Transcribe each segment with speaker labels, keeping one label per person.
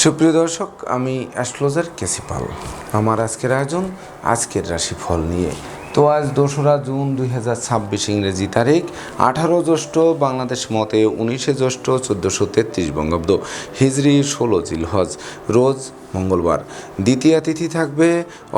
Speaker 1: সুপ্রিয় দর্শক, আমি অ্যাস্ট্রোলজার কেসিপাল। আমার আজকের আয়োজন আজকের রাশিফল নিয়ে। তো আজ 2রা জুন 2026 ইংরেজি তারিখ, 18 জ্যৈষ্ঠ বাংলাদেশ মতে 19 জ্যৈষ্ঠ 1433 বঙ্গাব্দ, হিজরি 16 জিলহজ, রোজ মঙ্গলবার। দ্বিতীয়া তিথি থাকবে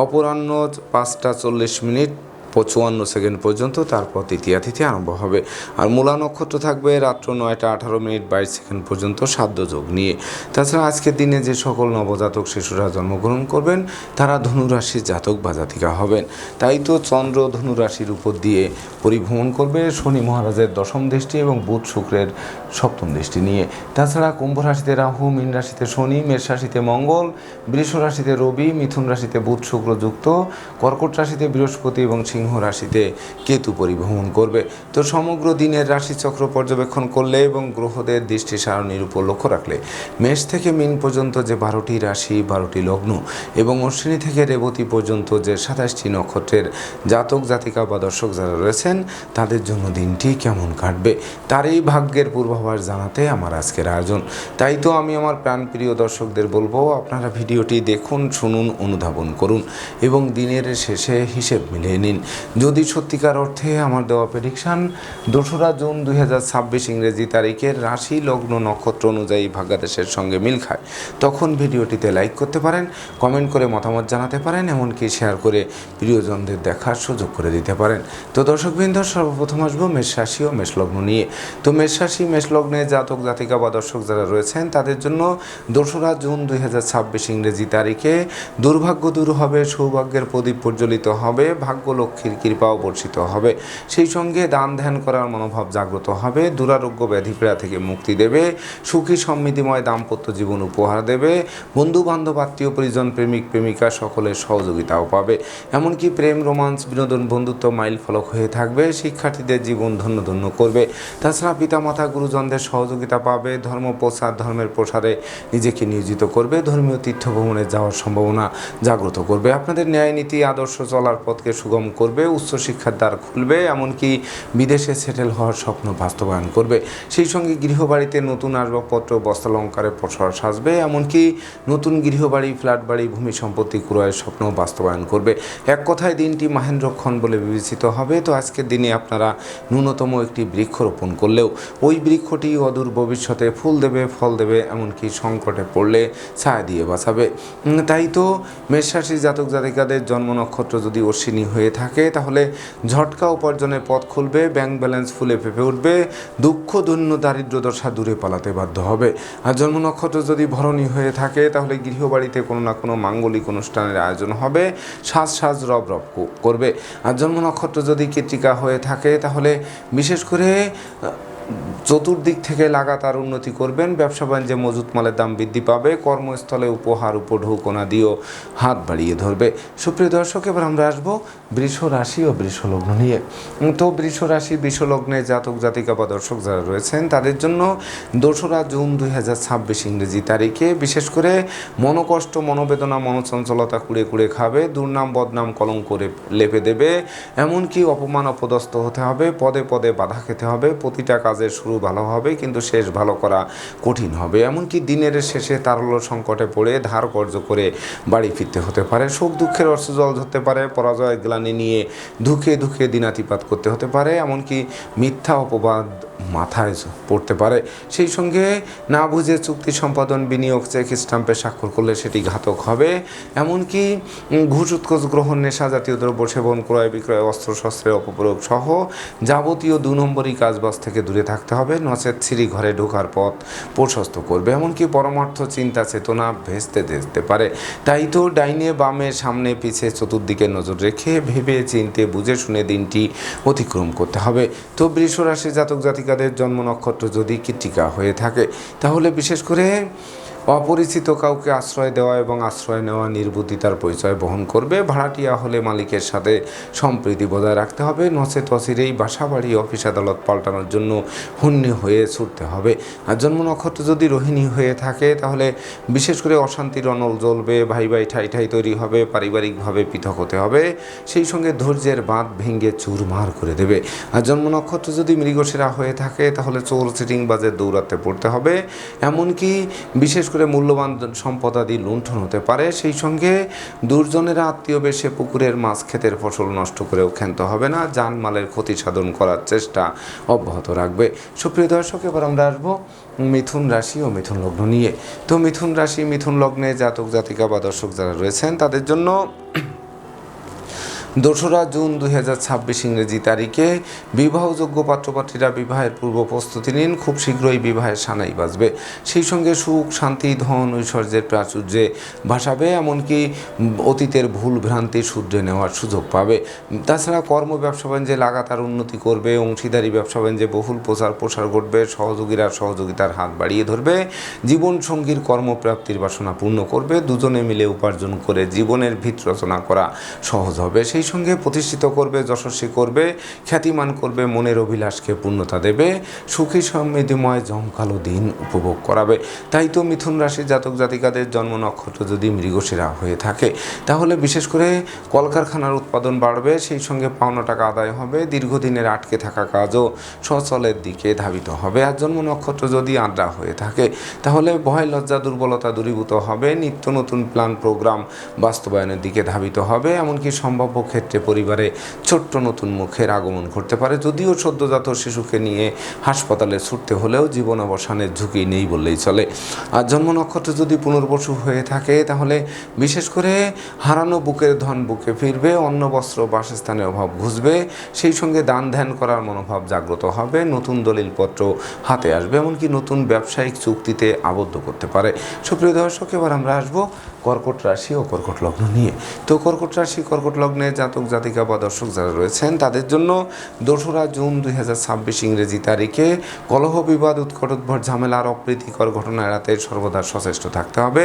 Speaker 1: অপরাহ্ন 5টা 40 মিনিট 55 সেকেন্ড পর্যন্ত, তারপর তৃতীয়া তিথি আরম্ভ হবে। আর মূলা নক্ষত্র থাকবে রাত্র 9টা 18 মিনিট 22 সেকেন্ড পর্যন্ত সাধ্য যোগ নিয়ে। তাছাড়া আজকের দিনে যে সকল নবজাতক শিশুরা জন্মগ্রহণ করবেন তারা ধনুরাশির জাতক বা জাতিকা হবেন। তাই তো চন্দ্র ধনুরাশির উপর দিয়ে পরিভ্রমণ করবে শনি মহারাজের দশম দৃষ্টি এবং বুধ শুক্রের সপ্তম দৃষ্টি নিয়ে। তাছাড়া কুম্ভ রাশিতে রাহু, মীন রাশিতে শনি, মেষ রাশিতে মঙ্গল, বৃষ রাশিতে রবি, মিথুন রাশিতে বুধ শুক্র যুক্ত, কর্কট রাশিতে বৃহস্পতি এবং সিংহ রাশিতে কেতু পরিভ্রমণ করবে। তো সমগ্র দিনের রাশিচক্র পর্যবেক্ষণ করলে এবং গ্রহদের দৃষ্টি সারণীর উপর লক্ষ্য রাখলে মেষ থেকে মীন পর্যন্ত যে 12টি রাশি, 12টি লগ্ন এবং অশ্বিনী থেকে রেবতী পর্যন্ত যে 27টি নক্ষত্রের জাতক জাতিকা বা দর্শক যারা রয়েছেন তাদের জন্য দিনটি কেমন কাটবে তারই ভাগ্যের পূর্বাভাস জানাতে আমার আজকের আয়োজন। তাই তো আমি আমার প্রাণপ্রিয় দর্শকদের বলবো, আপনারা ভিডিওটি দেখুন, শুনুন, অনুধাবন করুন এবং দিনের শেষে হিসেব মিলিয়ে নিন। যদি সত্যিকার অর্থে আমার দেওয়া প্রেডিকশান 2রা জুন 2026 ইংরেজি তারিখের রাশি, লগ্ন, নক্ষত্র অনুযায়ী ভাগ্যাদেশের সঙ্গে মিল খায়, তখন ভিডিওটিতে লাইক করতে পারেন, কমেন্ট করে মতামত জানাতে পারেন, এমনকি শেয়ার করে প্রিয়জনদের দেখার সুযোগ করে দিতে পারেন। তো দর্শকবৃন্দ, সর্বপ্রথম আসবো মেষ রাশি ও মেষ লগ্ন নিয়ে। তো মেষ রাশি, মেষ লগ্নে জাতক জাতিকা বা দর্শক যারা রয়েছেন তাদের জন্য 2রা জুন 2026 ইংরেজি তারিখে দুর্ভাগ্য দূর হবে, সৌভাগ্যের প্রদীপ প্রজ্বলিত হবে, ভাগ্য লক্ষ্মীর কৃপাও বর্ষিত হবে। সেই সঙ্গে দান ধ্যান করার মনোভাব জাগ্রত হবে, দুরারোগ্য ব্যাধিপীড়া থেকে মুক্তি দেবে, সুখী সমৃদ্ধিময় দাম্পত্য জীবন উপহার দেবে, বন্ধু বান্ধব, আত্মীয় পরিজন, প্রেমিক প্রেমিকা সকলের সহযোগিতাও পাবে। এমনকি প্রেম, রোমান্স, বিনোদন, বন্ধুত্ব মাইল ফলক হয়ে থাকবে, শিক্ষার্থীদের জীবন ধন্য ধন্য করবে। তাছাড়া পিতামাতা গুরুজনদের সহযোগিতা পাবে, ধর্ম প্রসার, ধর্মের প্রসারে নিজেকে নিয়োজিত করবে, ধর্মীয় তীর্থ ভ্রমণে যাওয়ার সম্ভাবনা জাগ্রত করবে, আপনাদের ন্যায় নীতি আদর্শ চলার পথকে সুগম করবে, উচ্চশিক্ষার দ্বার খুলবে, এমনকি বিদেশে সেটেল হওয়ার স্বপ্ন বাস্তবায়ন করবে। সেই সঙ্গে গৃহবাড়িতে নতুন আসবাবপত্র, বস্ত্রালঙ্কারে প্রসার সাজবে, এমনকি নতুন গৃহবাড়ি, ফ্ল্যাট বাড়ি, ভূমি সম্পত্তি ক্রয়ের স্বপ্ন বাস্তবায়ন করবে। এক কথায় দিনটি মহেন্দ্রক্ষণ বলে বিবেচিত হবে। তো আজকের দিনে আপনারা ন্যূনতম একটি বৃক্ষ রোপণ করলেও ওই বৃক্ষটি অদূর ভবিষ্যতে ফুল দেবে, ফল দেবে, এমনকি সংকটে পড়লে ছায়া দিয়ে বাঁচাবে। তাই তো মেষ রাশির জাতক জাতিকাদের জন্ম নক্ষত্র যদি অশ্বিনী হয়ে থাকে তাহলে ঝটকা উপার্জনের পথ খুলবে, ব্যাংক ব্যালেন্স ফুলে ফেঁপে উঠবে, দুঃখ দৈন্য দারিদ্র দশা দূরে পালাতে বাধ্য হবে। আর জন্ম নক্ষত্র যদি ভরণী হয়ে থাকে তাহলে গৃহবাড়িতে কোনো না কোনো মাঙ্গলিক অনুষ্ঠানের আয়োজন হবে, সাজ সাজ রব রব করবে। আর জন্ম নক্ষত্র যদি কৃত্তিকা হয়ে থাকে তাহলে বিশেষ করে চতুর্দিক থেকে লাগাতার উন্নতি করবেন, ব্যবসা বাণিজ্যে মজুত মালের দাম বৃদ্ধি পাবে, কর্মস্থলে উপহার উপঢৌকনা দিয়েও হাত বাড়িয়ে ধরবে। সুপ্রিয় দর্শক, এবার আমরা আসবো বৃষ রাশি ও বৃষ লগ্ন নিয়ে। তো বৃষ রাশি, বৃষ লগ্নে জাতক জাতিকা বা দর্শক যারা রয়েছেন তাদের জন্য 2রা জুন 2026 ইংরেজি তারিখে বিশেষ করে মনোকষ্ট, মনোবেদনা, মনোচঞ্চলতা কুড়ে কুড়ে খাবে, দুর্নাম বদনাম কলঙ্ক করে লেপে দেবে, এমনকি অপমান অপদস্থ হতে হবে, পদে পদে বাধা খেতে হবে, প্রতিটা কাজের শুরু ভালো হবে কিন্তু শেষ ভালো করা কঠিন হবে, এমনকি দিনের শেষে তারল্য সংকটে পড়ে ধার কর্য করে বাড়ি ফিরতে হতে পারে, সুখ দুঃখের অর্থ জল ধরতে পারে, পরাজয় গ্লানি নিয়ে ধুকে ধুকে দিনাতিপাত করতে হতে পারে, এমনকি মিথ্যা অপবাদ মাথায় পড়তে পারে। সেই সঙ্গে না বুঝে চুক্তি সম্পাদন, বিনিয়োগ, চেক স্টাম্পে স্বাক্ষর করলে সেটি ঘাতক হবে, এমনকি ঘুষ উৎকোচ গ্রহণ, নেশা জাতীয় দ্রব্য সেবন, ক্রয় বিক্রয়, অস্ত্রশস্ত্রের অপপ্রয়োগ সহ যাবতীয় 2 নম্বরই কাজবাজ থেকে দূরে থাকতে হবে, নচেত সিঁড়ি ঘরে ঢোকার পথ প্রশস্ত করবে, এমনকি পরমার্থ চিন্তা চেতনা ভেস্তে যেতে পারে। তাই তো ডাইনে বামে সামনে পিছে চতুর্দিকে নজর রেখে ভেবে চিনতে বুঝে শুনে দিনটি অতিক্রম করতে হবে। তো বৃষ রাশি জাতক জাতিকাদের জন্ম নক্ষত্র যদি কৃত্তিকা হয়ে থাকে তাহলে বিশেষ করে অপরিচিত কাউকে আশ্রয় দেওয়া এবং আশ্রয় নেওয়া নির্বুদ্ধিতার পরিচয় বহন করবে, ভাড়াটিয়া হলে মালিকের সাথে সম্প্রীতি বজায় রাখতে হবে, নচেত অচিরেই বাসা বাড়ি, অফিস আদালত পাল্টানোর জন্য হন্যে হয়ে ছুটতে হবে। আর জন্ম নক্ষত্র যদি রোহিণী হয়ে থাকে তাহলে বিশেষ করে অশান্তির অনল জ্বলবে, ভাই ভাই ঠাই ঠাই তৈরি হবে, পারিবারিকভাবে পৃথক হতে হবে, সেই সঙ্গে ধৈর্যের বাঁধ ভেঙে চুরমার করে দেবে। আর জন্ম নক্ষত্র যদি মৃগশিরা হয়ে থাকে তাহলে চোর চিটিংবাজের দৌড়াতে পড়তে হবে, এমনকি বিশেষ করে করে মূল্যবান সম্পদাদি লুণ্ঠন হতে পারে। সেই সঙ্গে দুর্জনেরা আত্মীয় বেশে পুকুরের মাছ ক্ষেতের ফসল নষ্ট করেও ক্ষান্ত হবে না, জানমালের ক্ষতি সাধন করার চেষ্টা অব্যাহত রাখবে। সুপ্রিয় দর্শক, এবার আমরা আসবো মিথুন রাশি ও মিথুন লগ্ন নিয়ে। তো মিথুন রাশি মিথুন লগ্নে জাতক জাতিকা বা দর্শক যারা রয়েছেন তাদের জন্য 2রা জুন 2026 ইংরেজি তারিখে বিবাহযোগ্য পাত্রপাত্রীরা বিবাহের পূর্ব প্রস্তুতি নিন। খুব শীঘ্রই বিবাহের সানাই বাজবে। সেই সঙ্গে সুখ শান্তি ধন ঐশ্বর্যের প্রাচুর্যে ভাসাবে, এমনকি অতীতের ভুল ভ্রান্তি শুধরে নেওয়ার সুযোগ পাবে। তাছাড়া কর্ম ব্যবসা বাণিজ্যে লাগাতার উন্নতি করবে, অংশীদারি ব্যবসা বাণিজ্যে বহুল প্রসার ঘটবে, সহযোগীরা সহযোগিতার হাত বাড়িয়ে ধরবে, জীবনসঙ্গীর কর্মপ্রাপ্তির বাসনা পূর্ণ করবে, দুজনে মিলে উপার্জন করে জীবনের ভিত রচনা করা সহজ হবে। সেই সঙ্গে প্রতিষ্ঠিত করবে, যশস্বী করবে, খ্যাতিমান করবে, মনের অভিলাষকে পূর্ণতা দেবে, সুখী সমৃদ্ধিময় জমকালো দিন উপভোগ করাবে। তাই তো মিথুন রাশির জাতক জাতিকাদের জন্ম নক্ষত্র যদি মৃগশিরা হয়ে থাকে তাহলে বিশেষ করে কলকারখানার উৎপাদন বাড়বে, সেই সঙ্গে পাওনা টাকা আদায় হবে, দীর্ঘদিনের আটকে থাকা কাজও সচলের দিকে ধাবিত হবে। আর জন্ম নক্ষত্র যদি আদ্রা হয়ে থাকে তাহলে ভয় লজ্জা দুর্বলতা দূরীভূত হবে, নিত্য নতুন প্ল্যান প্রোগ্রাম বাস্তবায়নের দিকে ধাবিত হবে, এমনকি সম্ভাব্য ক্ষেত্রে পরিবারে ছোট্ট নতুন মুখের আগমন ঘটতে পারে। যদিও সদ্যজাত শিশুকে নিয়ে হাসপাতালে ছুটতে হলেও জীবন অবসানের ঝুঁকি নেই বললেই চলে। আর জন্ম নক্ষত্র যদি পুনর্বসু হয়ে থাকে তাহলে বিশেষ করে হারানো বুকের ধন বুকে ফিরবে, অন্ন বস্ত্র বাসস্থানের অভাব ঘুচবে, সেই সঙ্গে দান ধ্যান করার মনোভাব জাগ্রত হবে, নতুন দলিলপত্র হাতে আসবে, এমনকি নতুন ব্যবসায়িক চুক্তিতে আবদ্ধ করতে পারে। সুপ্রিয় দর্শক, এবার আমরা আসবো কর্কট রাশি ও কর্কট লগ্ন নিয়ে। তো কর্কট রাশি কর্কট লগ্নে জাতক জাতিকা বা দর্শক যারা রয়েছেন তাদের জন্য 2রা জুন 2026 ইংরেজি তারিখে কলহ বিবাদ উৎকটোদ্ভট ঝামেলার অপ্রীতিকর ঘটনা এড়াতে সর্বদা সচেষ্ট থাকতে হবে,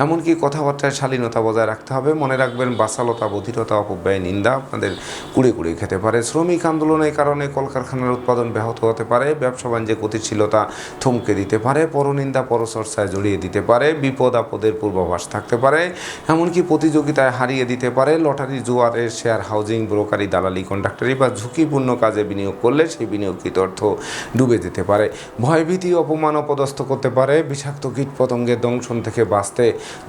Speaker 1: এমনকি কথাবার্তায় শালীনতা বজায় রাখতে হবে। মনে রাখবেন, বাসালতা বধিরতা অপব্যয় নিন্দা আপনাদের কুড়ে কুড়ে খেতে পারে। শ্রমিক আন্দোলনের কারণে কলকারখানার উৎপাদন ব্যাহত হতে পারে, ব্যবসা বাণিজ্যে গতিশীলতা থমকে দিতে পারে, পরনিন্দা পরচর্চায় জড়িয়ে দিতে পারে, বিপদ আপদের পূর্বাভাস থাকতে পারে, এমনকি প্রতিযোগিতায় হারিয়ে দিতে পারে। লটারি জুয়ারে শেয়ার হাউজিং ব্রোকারি দালালি কন্ট্রাক্টরি বা ঝুঁকিপূর্ণ কাজে বিনিয়োগ করলে সেই বিনিয়োগকৃত অর্থ ডুবে যেতে পারে। ভয়ভীতি অপমান অপদস্থ করতে পারে। বিষাক্ত কীট পতঙ্গের দংশন থেকে বাঁচতে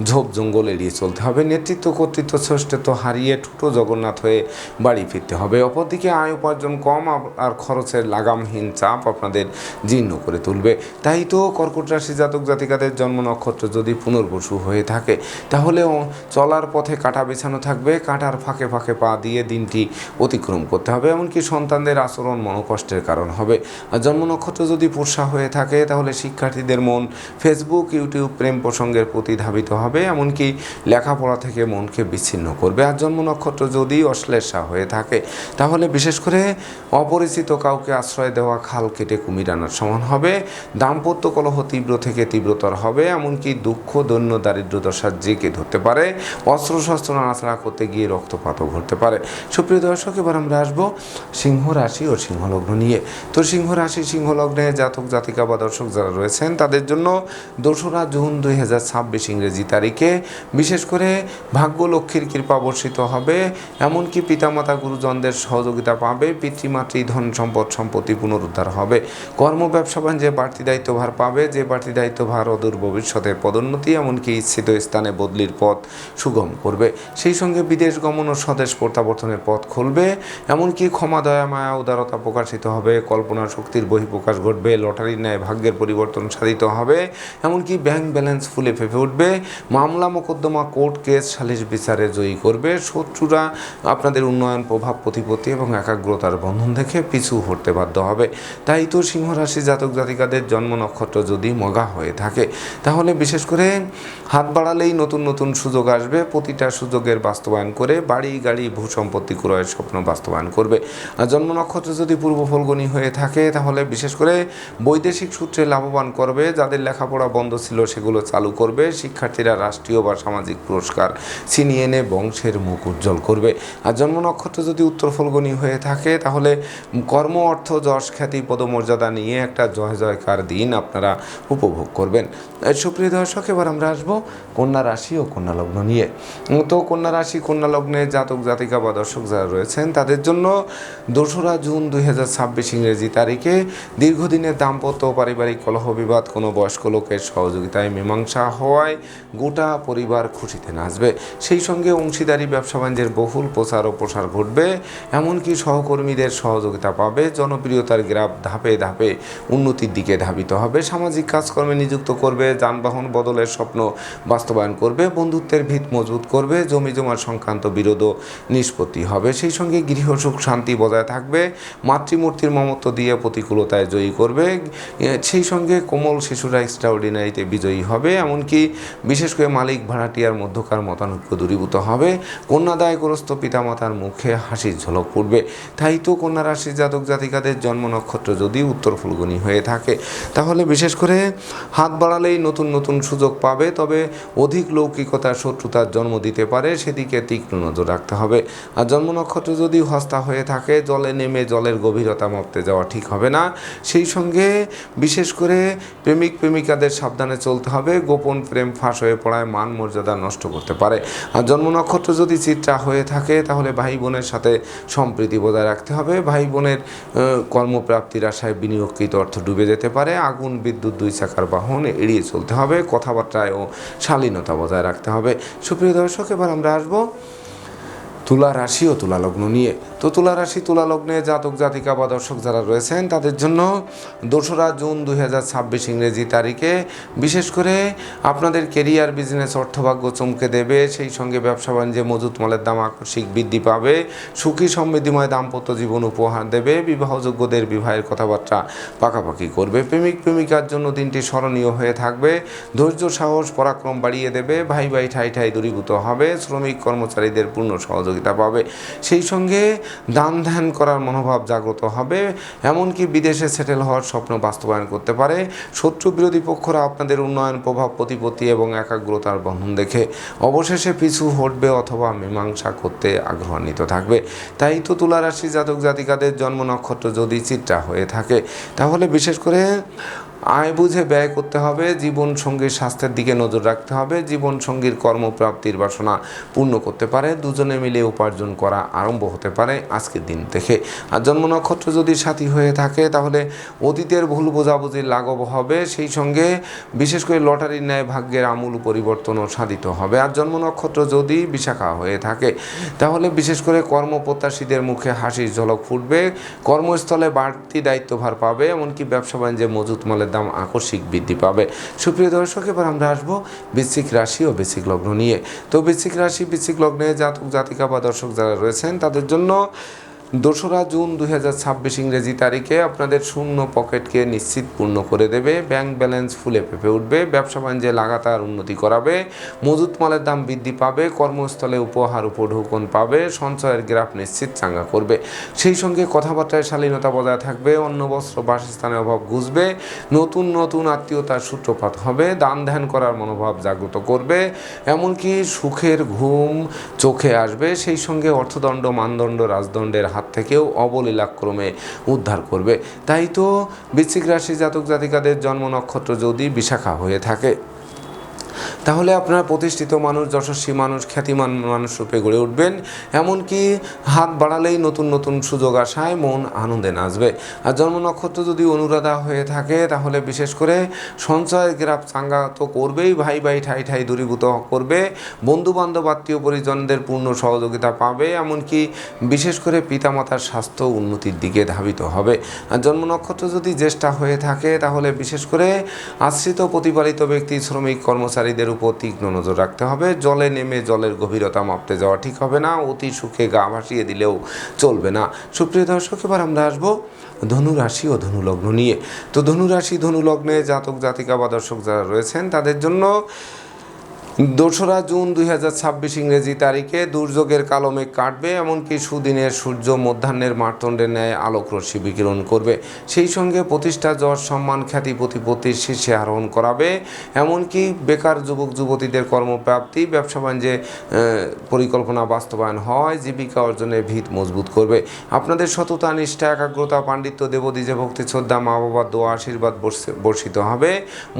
Speaker 1: ঝোপ জঙ্গল এড়িয়ে চলতে হবে। নেতৃত্ব কর্তৃত্ব শ্রেষ্ঠত্ব হারিয়ে ঠুটো জগন্নাথ হয়ে বাড়ি ফিরতে হবে। অপরদিকে আয় উপার্জন কম আর খরচের লাগামহীন চাপ আপনাদের জীর্ণ করে তুলবে। তাই তো কর্কট রাশি জাতক জাতিকাদের জন্ম নক্ষত্র যদি পুনর্বসু হয়ে থাকে তাহলে চলার পথে কাঁটা বেছানো থাকবে, কাঁটার ফাঁকে ফাঁকে পা দিয়ে দিনটি অতিক্রম করতে হবে, এমনকি সন্তানদের আচরণ মনোকষ্টের কারণ হবে। আর জন্ম নক্ষত্র যদি পুরসা হয়ে থাকে তাহলে শিক্ষার্থীদের মন ফেসবুক ইউটিউব প্রেম প্রসঙ্গের প্রতি ধাবিত হবে, এমনকি লেখাপড়া থেকে মনকে বিচ্ছিন্ন করবে। আর জন্ম নক্ষত্র যদি অশ্লেষা হয়ে থাকে তাহলে বিশেষ করে অপরিচিত কাউকে আশ্রয় দেওয়া খাল কেটে কুমির আনার সমান হবে। দাম্পত্য কলহ তীব্র থেকে তীব্রতর হবে, এমনকি দুঃখ দৈন্য দারিদ্র দশার জেকে ধরতে পারে। অস্ত্রশস্ত্র নাড়াচাড়া করতে গিয়ে রক্তপাতও ঘটতে পারে। সুপ্রিয় দর্শক, এবার আমরা আসবো সিংহ রাশি ও সিংহ লগ্ন নিয়ে। তো সিংহ রাশি সিংহ লগ্নে জাতক জাতিকা বা দর্শক যারা রয়েছেন তাদের জন্য 2রা জুন 2026 ইংরেজি তারিখে বিশেষ করে ভাগ্য লক্ষ্মীর কৃপা বর্ষিত হবে, এমনকি পিতামাতা গুরুজনদের সহযোগিতা পাবে, পিতৃমাতৃ ধন সম্পদ সম্পত্তি পুনরুদ্ধার হবে, কর্ম ব্যবসা বাণিজ্যে বাড়তি দায়িত্বভার পাবে, যে বাড়তি দায়িত্বভার অদূর ভবিষ্যতে পদোন্নতি এমনকি ইচ্ছিত স্থানে বদলির পথ সুগম করবে। সেই সঙ্গে বিদেশ গমন ও স্বদেশ প্রত্যাবর্তনের পথ খুলবে, এমনকি ক্ষমা দয়া মায়া উদারতা প্রকাশিত হবে, কল্পনা শক্তির বহিঃপ্রকাশ ঘটবে, লটারির ন্যায় ভাগ্যের পরিবর্তন সাধিত হবে, এমনকি ব্যাংক ব্যালেন্স ফুলে ফেঁপে উঠবে, মামলা মোকদ্দমা কোর্ট কেস সালিশ বিচারে জয়ী করবে, শত্রুরা আপনাদের উন্নয়ন প্রভাব প্রতিপত্তি এবং একাগ্রতার বন্ধন দেখে পিছু হটতে বাধ্য হবে। তাই তো সিংহ রাশি জাতক জাতিকাদের জন্ম নক্ষত্র যদি মগা হয়ে থাকে তাহলে বিশেষ করে হাত বাড়ালেই নতুন নতুন সুযোগ আসবে, প্রতিটা সুযোগের বাস্তবায়ন করে বাড়ি গাড়ি ভূ সম্পত্তি ক্রয়ের স্বপ্ন বাস্তবায়ন করবে। আর জন্ম নক্ষত্র যদি পূর্ব ফলগুনি হয়ে থাকে তাহলে বিশেষ করে বৈদেশিক সূত্রে লাভবান করবে, যাদের লেখাপড়া বন্ধ ছিল সেগুলো চালু করবে, শিক্ষার্থীরা রাষ্ট্রীয় বা সামাজিক পুরস্কার ছিনিয়ে এনে বংশের মুখ উজ্জ্বল করবে। আর জন্ম নক্ষত্র যদি উত্তর ফলগুনি হয়ে থাকে তাহলে কর্ম অর্থ যশ খ্যাতি পদমর্যাদা নিয়ে একটা জয় জয়কার দিন আপনারা উপভোগ করবেন। সুপ্রিয় দর্শক, এবার আমরা আসবো কন্যা রাশি রাশি ও কন্যা লগ্ন নিয়ে। তো কন্যা রাশি কন্যা লগ্নে জাতক জাতিকা বা দর্শক যারা রয়েছেন তাদের জন্য 2রা জুন 2026 ইংরেজি তারিখে দীর্ঘদিনের দাম্পত্য পারিবারিক কলহ বিবাদ কোনো বয়স্ক লোকের সহযোগিতায় মীমাংসা হওয়ায় গোটা পরিবার খুশিতে নাচবে। সেই সঙ্গে অংশীদারি ব্যবসা বাণিজ্যের বহুল প্রচার ও প্রসার ঘটবে, এমনকি সহকর্মীদের সহযোগিতা পাবে। জনপ্রিয়তার গ্রাফ ধাপে ধাপে উন্নতির দিকে ধাবিত হবে। সামাজিক কাজকর্মে নিযুক্ত করবে, যানবাহন বদলের স্বপ্ন বাস্তবায়ন করবে, বন্ধুত্বের ভিত মজবুত করবে, জমি জমার সংক্রান্ত বিরোধও নিষ্পত্তি হবে। সেই সঙ্গে গৃহসুখ শান্তি বজায় থাকবে, মাতৃমূর্তির মমত্ব দিয়ে প্রতিকূলতায় জয়ী করবে। সেই সঙ্গে কোমল শিশুরা এক্সট্রাঅর্ডিনারিতে বিজয়ী হবে, এমনকি বিশেষ করে মালিক ভাড়াটিয়ার মধ্যকার মতানৈক্য দূরীভূত হবে। কন্যাদায়গ্রস্ত পিতামাতার মুখে হাসির ঝলক পড়বে। তাই তো কন্যা রাশির জাতক জাতিকাদের জন্ম নক্ষত্র যদি উত্তর ফুলগুনি হয়ে থাকে তাহলে বিশেষ করে হাত বাড়ালেই নতুন নতুন সুযোগ পাবে, তবে অধিক লৌকিকতার শত্রুতার জন্ম দিতে পারে, সেদিকে তীক্ষ্ণ নজর রাখতে হবে। আর জন্ম নক্ষত্র যদি হস্তা হয়ে থাকে জলে নেমে জলের গভীরতা মাপতে যাওয়া ঠিক হবে না। সেই সঙ্গে বিশেষ করে প্রেমিক প্রেমিকাদের সাবধানে চলতে হবে, গোপন প্রেম ফাঁস হয়ে পড়ায় মান মর্যাদা নষ্ট করতে পারে। আর জন্ম নক্ষত্র যদি চিত্রা হয়ে থাকে তাহলে ভাই বোনের সাথে সম্প্রীতি বজায় রাখতে হবে। ভাই বোনের কর্মপ্রাপ্তির আশায় বিনিয়োগকৃত অর্থ ডুবে যেতে পারে। আগুন বিদ্যুৎ 2 চাকার বাহন এড়িয়ে চলতে হবে। কথাবার্তায় ও শালীনতা বজায় রাখতে হবে। সুপ্রিয় দর্শক, এবার আমরা আসবো তুলা রাশি ও তুলা লগ্ন নিয়ে। তো তুলা রাশি তুলা লগ্নে জাতক জাতিকা বা দর্শক যারা রয়েছেন তাদের জন্য 2রা জুন 2026 ইংরেজি তারিখে বিশেষ করে আপনাদের কেরিয়ার বিজনেস অর্থভাগ্য চমকে দেবে। সেই সঙ্গে ব্যবসা বাণিজ্যে মজুত মালের দাম আকস্মিক বৃদ্ধি পাবে। সুখী সমৃদ্ধিময় দাম্পত্য জীবন উপহার দেবে। বিবাহযোগ্যদের বিবাহের কথাবার্তা পাকাপাকি করবে। প্রেমিক প্রেমিকার জন্য দিনটি স্মরণীয় হয়ে থাকবে। ধৈর্য সাহস পরাক্রম বাড়িয়ে দেবে। ভাই ভাই ঠাই ঠাই দূরীভূত হবে। শ্রমিক কর্মচারীদের পূর্ণ সহযোগিতা পাবে। সেই সঙ্গে দান ধ্যান করার মনোভাব জাগ্রত হবে, এমনকি বিদেশে সেটেল হওয়ার স্বপ্ন বাস্তবায়ন করতে পারে। শত্রু বিরোধী পক্ষরা আপনাদের উন্নয়ন প্রভাব প্রতিপত্তি এবং একাগ্রতার বন্ধন দেখে অবশেষে পিছু হটবে অথবা মীমাংসা করতে আগ্রহান্বিত থাকবে। তাই তো তুলা রাশি জাতক জাতিকাদের জন্ম নক্ষত্র যদি চিত্রা হয়ে থাকে তাহলে বিশেষ করে আয় বুঝে ব্যয় করতে হবে। জীবন সঙ্গীর স্বাস্থ্যের দিকে নজর রাখতে হবে। জীবন সঙ্গীর কর্মপ্রাপ্তির বাসনা পূর্ণ করতে পারে। দুজনে মিলে উপার্জন করা আরম্ভ হতে পারে আজকের দিন থেকে। আর জন্ম নক্ষত্র যদি সাথী হয়ে থাকে তাহলে অতীতের ভুল বোঝাবুঝির লাঘব হবে। সেই সঙ্গে বিশেষ করে লটারির ন্যায় ভাগ্যের আমূল পরিবর্তনও সাধিত হবে। আর জন্ম নক্ষত্র যদি বিশাখা হয়ে থাকে তাহলে বিশেষ করে কর্মপ্রত্যাশীদের মুখে হাসির ঝলক ফুটবে। কর্মস্থলে বাড়তি দায়িত্বভার পাবে, এমনকি ব্যবসা বাণিজ্যে মজুত মালের দাম আকস্মিক বৃদ্ধি পাবে। সুপ্রিয় দর্শক, এবার আমরা আসবো বৃশ্চিক রাশি ও বৃশ্চিক লগ্ন নিয়ে। তো বৃশ্চিক রাশি বৃশ্চিক লগ্নে জাতক জাতিকা বা দর্শক যারা রয়েছেন তাদের জন্য 2রা জুন 2026 ইংরেজি তারিখে আপনাদের শূন্য পকেটকে নিশ্চিত পূর্ণ করে দেবে। ব্যাংক ব্যালেন্স ফুলে ফেঁপে উঠবে। ব্যবসা বাণিজ্যে লাগাতার উন্নতি করাবে। মজুত মালের দাম বৃদ্ধি পাবে। কর্মস্থলে উপহার উপঢৌকন পাবে। সঞ্চয়ের গ্রাফ নিশ্চিত চাঙ্গা করবে। সেই সঙ্গে কথাবার্তায় শালীনতা বজায় থাকবে। অন্ন বস্ত্র বাসস্থানের অভাব ঘুচবে। নতুন নতুন আত্মীয়তার সূত্রপাত হবে। দান ধ্যান করার মনোভাব জাগ্রত করবে, এমনকি সুখের ঘুম চোখে আসবে। সেই সঙ্গে অর্থদণ্ড মানদণ্ড রাজদণ্ডের হাত থেকেও অবলীলাক্রমে উদ্ধার করবে। তাই তো বৃশ্চিক রাশি জাতক জাতিকাদের জন্ম নক্ষত্র যদি বিশাখা হয়ে থাকে তাহলে আপনার প্রতিষ্ঠিত মানুষ, যশস্বী মানুষ, খ্যাতিমান মানুষ রূপে গড়ে উঠবেন। এমনকি হাত বাড়ালেই নতুন নতুন সুযোগ আসায় মন আনন্দে নাচবে। আর জন্ম নক্ষত্র যদি অনুরাধা হয়ে থাকে তাহলে বিশেষ করে সঞ্চয়ের গ্রাফ চাঙ্গা তো করবেই, ভাই ভাই ঠাই ঠাই দূরীভূত করবে। বন্ধুবান্ধব আত্মীয় পরিজনদের পূর্ণ সহযোগিতা পাবে, এমনকি বিশেষ করে পিতামাতার স্বাস্থ্য উন্নতির দিকে ধাবিত হবে। আর জন্ম নক্ষত্র যদি জ্যেষ্ঠা হয়ে থাকে তাহলে বিশেষ করে আশ্রিত প্রতিপালিত ব্যক্তি, শ্রমিক কর্মচারীদের উপর তীক্ষ্ণ নজর রাখতে হবে। জলে নেমে জলের গভীরতা মাপতে যাওয়া ঠিক হবে না। অতি সুখে গা ভাসিয়ে দিলেও চলবে না। সুপ্রিয় দর্শক, এবার আমরা আসবো ধনু রাশি ও ধনু লগ্ন নিয়ে। তো ধনু রাশি ধনু লগ্নে জাতক জাতিকা বা দর্শক যারা রয়েছেন তাদের জন্য 2রা জুন 2026 ইংরেজি তারিখে দুর্যোগের কালো মেঘ কাটবে, এমনকি সুদিনের সূর্য মধ্যাহ্নের মার্তণ্ডের ন্যায় আলোক রশ্মি বিকিরণ করবে। সেই সঙ্গে প্রতিষ্ঠা, যশ, সম্মান, খ্যাতি প্রতিপত্তির শীর্ষে আরোহণ করাবে। এমনকি বেকার যুবক যুবতীদের কর্মপ্রাপ্তি, ব্যবসা বাণিজ্যে পরিকল্পনা বাস্তবায়ন হয়, জীবিকা অর্জনের ভিত মজবুত করবে। আপনাদের সততা, নিষ্ঠা, একাগ্রতা, পাণ্ডিত্য, দেবদ্বিজে ভক্তি শ্রদ্ধা, মা বাবার দোয়া আশীর্বাদ বর্ষিত হবে।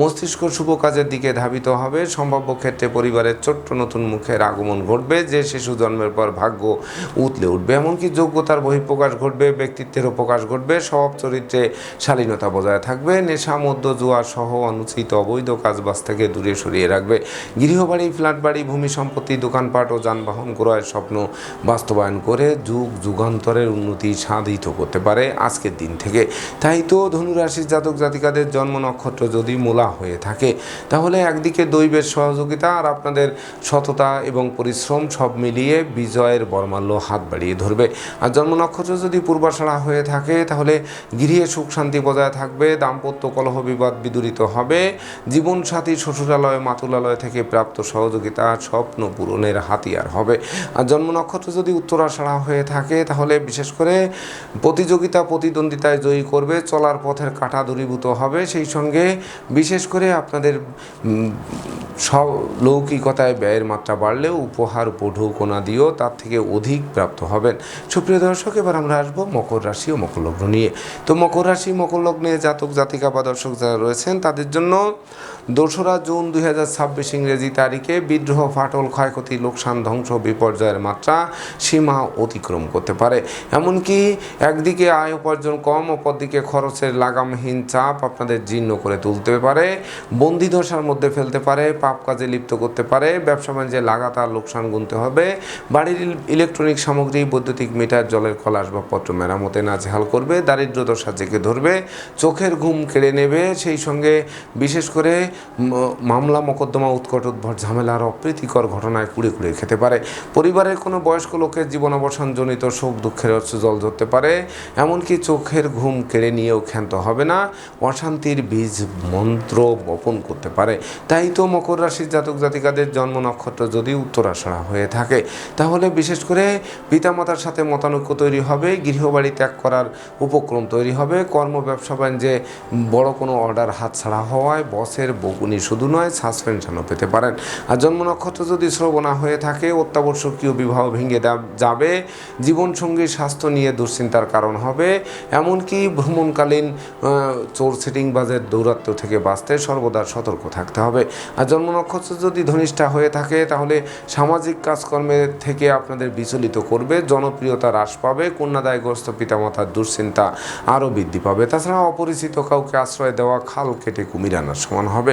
Speaker 1: মস্তিষ্ক শুভ কাজের দিকে ধাবিত হবে। সম্ভাব্য ক্ষেত্রে পরিবারের ছোট্ট নতুন মুখের আগমন ঘটবে, যে শিশু জন্মের পর ভাগ্য উতলে উঠবে। এমনকি যোগ্যতার বহিঃপ্রকাশ ঘটবে, ব্যক্তিত্বেরও প্রকাশ ঘটবে, স্বভাব চরিত্রে শালীনতা বজায় থাকবে, নেশা মধ্য জুয়া সহ অনুচিত অবৈধ কাজবাজ থেকে দূরে সরিয়ে রাখবে। গৃহবাড়ি, ফ্ল্যাট বাড়ি, ভূমি সম্পত্তি, দোকানপাট ও যানবাহন ক্রয়ের স্বপ্ন বাস্তবায়ন করে যুগ যুগান্তরের উন্নতি সাধিত করতে পারে আজকের দিন থেকে। তাই তো ধনুরাশির জাতক জাতিকাদের জন্ম নক্ষত্র যদি মূলা হয়ে থাকে, তাহলে একদিকে দৈবের সহযোগিতা আর আপনাদের সততা এবং পরিশ্রম সব মিলিয়ে বিজয়ের বর্মাল্য হাত বাড়িয়ে ধরবে। আর জন্ম নক্ষত্র যদি পূর্বাষাঢ়া হয়ে থাকে, তাহলে গৃহে সুখ শান্তি বজায় থাকবে, দাম্পত্য কলহ বিবাদ বিদূরিত হবে, জীবনসাথী শ্বশুরালয় মাতুলালয় থেকে প্রাপ্ত সহযোগিতা স্বপ্ন পূরণের হাতিয়ার হবে। আর জন্ম নক্ষত্র যদি উত্তরাষাঢ়া হয়ে থাকে, তাহলে বিশেষ করে প্রতিযোগিতা প্রতিদ্বন্দ্বিতায় জয়ী করবে, চলার পথের কাঁটা দূরীভূত হবে, সেই সঙ্গে বিশেষ করে আপনাদের সব লৌকিকতায় ব্যয়ের মাত্রা বাড়লেও উপহার উপঢৌকনা দিয়েও তার থেকে অধিক প্রাপ্ত হবেন। সুপ্রিয় দর্শক, এবার আমরা আসবো মকর রাশি ও মকর লগ্ন নিয়ে। তো মকর রাশি মকর লগ্নে জাতক জাতিকা বা দর্শক যারা রয়েছেন, তাদের জন্য 2রা জুন 2026 ইংরেজি তারিখে বিদ্রোহ, ফাটল, ক্ষয়ক্ষতি, লোকসান, ধ্বংস, বিপর্যয়ের মাত্রা সীমা অতিক্রম করতে পারে। এমনকি একদিকে আয় উপার্জন কম, অপরদিকে খরচের লাগামহীন চাপ আপনাদের জীর্ণ করে তুলতে পারে, বন্দিদশার মধ্যে ফেলতে পারে, পাপ কাজে লিপ্ত করতে পারে, ব্যবসা বাণিজ্যে লাগাতার লোকসান গুনতে হবে, বাড়ির ইলেকট্রনিক সামগ্রী, বৈদ্যুতিক মিটার, জলের কল, আসবাবপত্র মেরামতে নাজেহাল করবে, দারিদ্র্যদশা জেঁকে ধরবে, চোখের ঘুম কেড়ে নেবে, সেই সঙ্গে বিশেষ করে মামলা মোকদ্দমা, উৎকট উদ্ভট ঝামেলার অপ্রীতিকর ঘটনায় কুড়ে কুড়ে খেতে পারে। পরিবারের কোনো বয়স্ক লোকের জীবনাবসানজনিত শোক দুঃখের জল ধরতে পারে, এমনকি চোখের ঘুম কেড়ে নিয়েও ক্ষান্ত হবে না, অশান্তির বীজ মন্ত্র বপন করতে পারে। তাই তো মকর রাশির জাতক জাতিকাদের জন্ম নক্ষত্র যদি উত্তরাষাঢ়া হয়ে থাকে, তাহলে বিশেষ করে পিতামাতার সাথে মতানৈক্য তৈরি হবে, গৃহবাড়ি ত্যাগ করার উপক্রম তৈরি হবে, কর্ম ব্যবসা বাণিজ্যে বড় কোনো অর্ডার হাতছাড়া হওয়ায় বসের বকুনি শুধু নয়, সাসপেনশনও পেতে পারেন। আর জন্ম নক্ষত্র যদি শ্রবণা হয়ে থাকে, অত্যাবশ্যকীয় বিবাহ ভেঙে যাবে, জীবনসঙ্গীর স্বাস্থ্য নিয়ে দুশ্চিন্তার কারণ হবে, এমনকি ভ্রমণকালীন চোর সিটিংবাজের দৌরাত্ম থেকে বাঁচতে সর্বদা সতর্ক থাকতে হবে। আর জন্ম নক্ষত্র যদি ধনিষ্ঠা হয়ে থাকে, তাহলে সামাজিক কাজকর্মের থেকে আপনাদের বিচলিত করবে, জনপ্রিয়তা হ্রাস পাবে, কন্যাদায়গ্রস্ত পিতামাতার দুশ্চিন্তা আরও বৃদ্ধি পাবে। তাছাড়া অপরিচিত কাউকে আশ্রয় দেওয়া খাল কেটে কুমির আনার সমান হবে।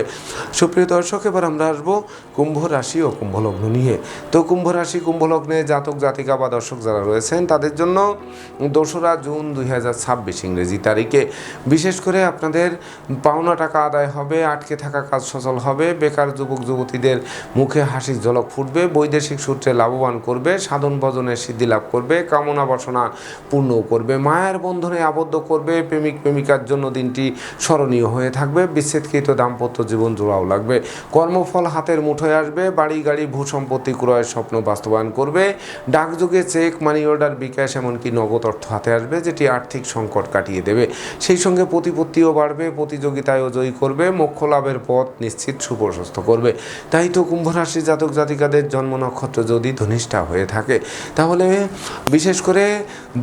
Speaker 1: সুপ্রিয় দর্শক, এবার আমরা আসবো কুম্ভ রাশি ও কুম্ভ লগ্ন নিয়ে। তো কুম্ভ রাশি কুম্ভ লগ্নে জাতক জাতিকা বা দর্শক যারা রয়েছেন, তাদের জন্য 2রা জুন 2026 ইংরেজি তারিখে বিশেষ করে আপনাদের পাওনা টাকা আদায় হবে, আটকে থাকা কাজ সচল হবে, বেকার যুবক যুবতীদের মুখে হাসির ঝলক ফুটবে, বৈদেশিক সূত্রে লাভবান করবে, সাধন ভজনে সিদ্ধি লাভ করবে, কামনা বাসনা পূর্ণ করবে, মায়ের বন্ধনে আবদ্ধ করবে, প্রেমিক প্রেমিকার জন্য দিনটি স্মরণীয় হয়ে থাকবে, বিচ্ছেদকৃত দাম্পত্য জীবন জোড়াও লাগবে, কর্মফল হাতের মুঠোয় আসবে, বাড়ি গাড়ি ভূ সম্পত্তি ক্রয়ের স্বপ্ন বাস্তবায়ন করবে, ডাকযোগে চেক, মানি অর্ডার, বিকাশ, এমনকি নগদ অর্থ হাতে আসবে, যেটি আর্থিক সংকট কাটিয়ে দেবে। সেই সঙ্গে প্রতিপত্তিও বাড়বে, প্রতিযোগিতায়ও জয়ী করবে, মোক্ষ লাভের পথ নিশ্চিত সুপ্রশস্ত করবে। তাই তো কুম্ভ রাশি জাতক জাতিকাদের জন্ম নক্ষত্র যদি ধনিষ্ঠা হয়ে থাকে, তাহলে বিশেষ করে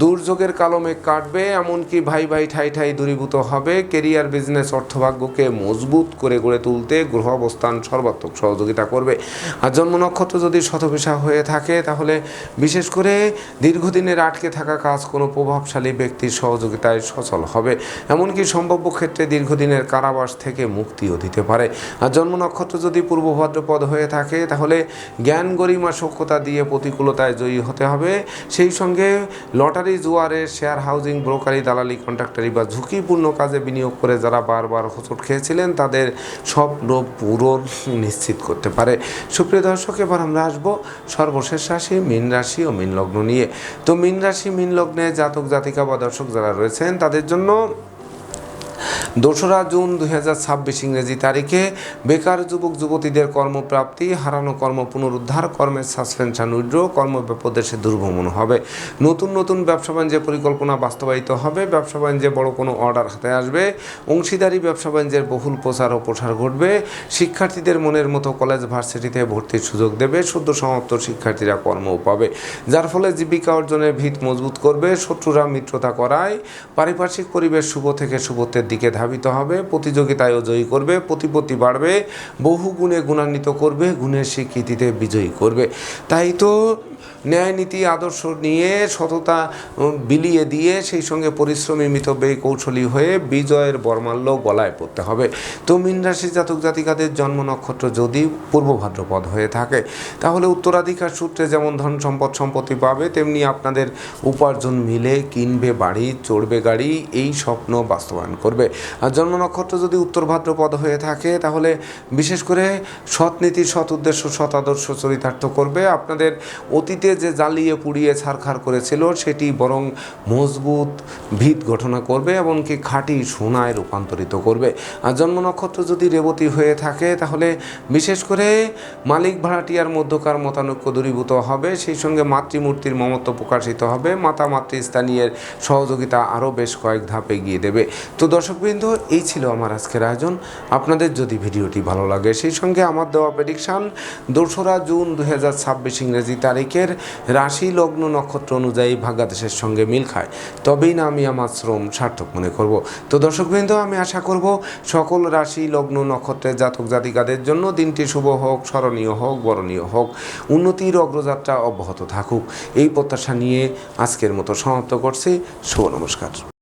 Speaker 1: দুর্যোগের কালো মেঘ কাটবে, এমনকি ভাই ভাই ঠাই ঠাই দূরীভূত হবে, কেরিয়ার, বিজনেস, অর্থভাগ্যকে মজবুত করে গড়ে তুলতে গ্রহ অবস্থান সর্বাত্মক সহযোগিতা করবে। আর জন্ম নক্ষত্র যদি শতভিসা হয়ে থাকে, তাহলে বিশেষ করে দীর্ঘদিনের আটকে থাকা কাজ কোনো প্রভাবশালী ব্যক্তির সহযোগিতায় সচল হবে, এমনকি সম্ভাব্য ক্ষেত্রে দীর্ঘদিনের কারাবাস থেকে মুক্তিও দিতে পারে। আর জন্ম নক্ষত্র যদি পূর্ব ভাদ্রপদ হয়ে থাকে, তাহলে জ্ঞান, গরিমা, সক্ষতা দিয়ে প্রতিকূলতায় জয়ী হতে হবে, সেই সঙ্গে লটারি, জুয়ারে, শেয়ার, হাউজিং, ব্রোকারি, দালালি, কন্ট্রাক্টারি বা ঝুঁকিপূর্ণ কাজে বিনিয়োগ করে যারা বারবার হোঁচট খেয়েছিলেন, তাদের স্বপ্ন পূরণ নিশ্চিত করতে পারে। সুপ্রিয় দর্শক, এবার আমরা আসবো সর্বশেষ রাশি মীন রাশি ও মীন লগ্ন নিয়ে। তো মীন রাশি মীন লগ্নে জাতক জাতিকা বা দর্শক যারা রয়েছেন, তাদের জন্য 2রা জুন 2026 ইংরেজি তারিখে বেকার যুবক যুবতীদের কর্মপ্রাপ্তি, হারানো কর্ম পুনরুদ্ধার, কর্মের সাসপেনশন উইথড্র, কর্মব্যপদেশে দুর্ভ্রমণ হবে, নতুন নতুন ব্যবসা বাণিজ্যের পরিকল্পনা বাস্তবায়িত হবে, ব্যবসা বাণিজ্যে বড় কোনো অর্ডার হাতে আসবে, অংশীদারি ব্যবসা বাণিজ্যের বহুল প্রচার ও প্রসার ঘটবে, শিক্ষার্থীদের মনের মতো কলেজ ভার্সিটিতে ভর্তির সুযোগ দেবে, সদ্য সমাপ্ত শিক্ষার্থীরা কর্মও পাবে, যার ফলে জীবিকা অর্জনের ভিত মজবুত করবে, শত্রুরা মিত্রতা করায়, পারিপার্শ্বিক পরিবেশ শুভ থেকে শুভত্বের দিকে ধাবিত হবে, প্রতিযোগিতায়ও জয়ী করবে, প্রতিপত্তি বাড়বে, বহু গুণে গুণান্বিত করবে, গুণের স্বীকৃতিতে বিজয়ী করবে। তাই তো ন্যায় নীতি আদর্শ নিয়ে সততা বিলিয়ে দিয়ে সেই সঙ্গে পরিশ্রমী মিতব্যয়ী কৌশলী হয়ে বিজয়ের বর্মাল্য গলায় পড়তে হবে। তো মীন রাশির জাতক জাতিকাদের জন্ম নক্ষত্র যদি পূর্ব ভাদ্রপদ হয়ে থাকে তাহলে উত্তরাধিকার সূত্রে যেমন ধন সম্পদ সম্পত্তি পাবে, তেমনি আপনাদের উপার্জন মিলে কিনবে বাড়ি, চড়বে গাড়ি, এই স্বপ্ন বাস্তবায়ন করবে। আর জন্ম নক্ষত্র যদি উত্তর ভাদ্রপদ হয়ে থাকে তাহলে বিশেষ করে সৎ নীতি, সৎ উদ্দেশ্য, সৎ আদর্শ চরিতার্থ করবে। আপনাদের অতীতে যে জ্বালিয়ে পুড়িয়ে ছারখার করেছিল সেটি বরং মজবুত ভিত গঠন করবে, এমনকি খাঁটি সোনায় রূপান্তরিত করবে। আর জন্ম নক্ষত্র যদি রেবতী হয়ে থাকে তাহলে বিশেষ করে মালিক ভাড়াটিয়ার মধ্যকার মতানৈক্য দূরীভূত হবে, সেই সঙ্গে মাতৃমূর্তির মমত্ব প্রকাশিত হবে, মাতা মাতৃস্থানীয়ের সহযোগিতা আরও বেশ কয়েক ধাপ এগিয়ে দেবে। তো দর্শকবৃন্দ, এই ছিল আমার আজকের আয়োজন। আপনাদের যদি ভিডিওটি ভালো লাগে সেই সঙ্গে আমার দেওয়া প্রেডিকশান 2রা জুন 2026 ইংরেজি তারিখের রাশি লগ্ন নক্ষত্র অনুযায়ী ভাগ্যাদেশের সঙ্গে মিল খায়, তবেই না আমি আমার শ্রম সার্থক মনে করব। তো দর্শকবৃন্দ, আমি আশা করব সকল রাশি লগ্ন নক্ষত্রের জাতক জাতিকাদের জন্য দিনটি শুভ হোক, স্মরণীয় হোক, বরণীয় হোক, উন্নতির অগ্রযাত্রা অব্যাহত থাকুক, এই প্রত্যাশা নিয়ে আজকের মতো সমাপ্ত করছি। শুভ নমস্কার।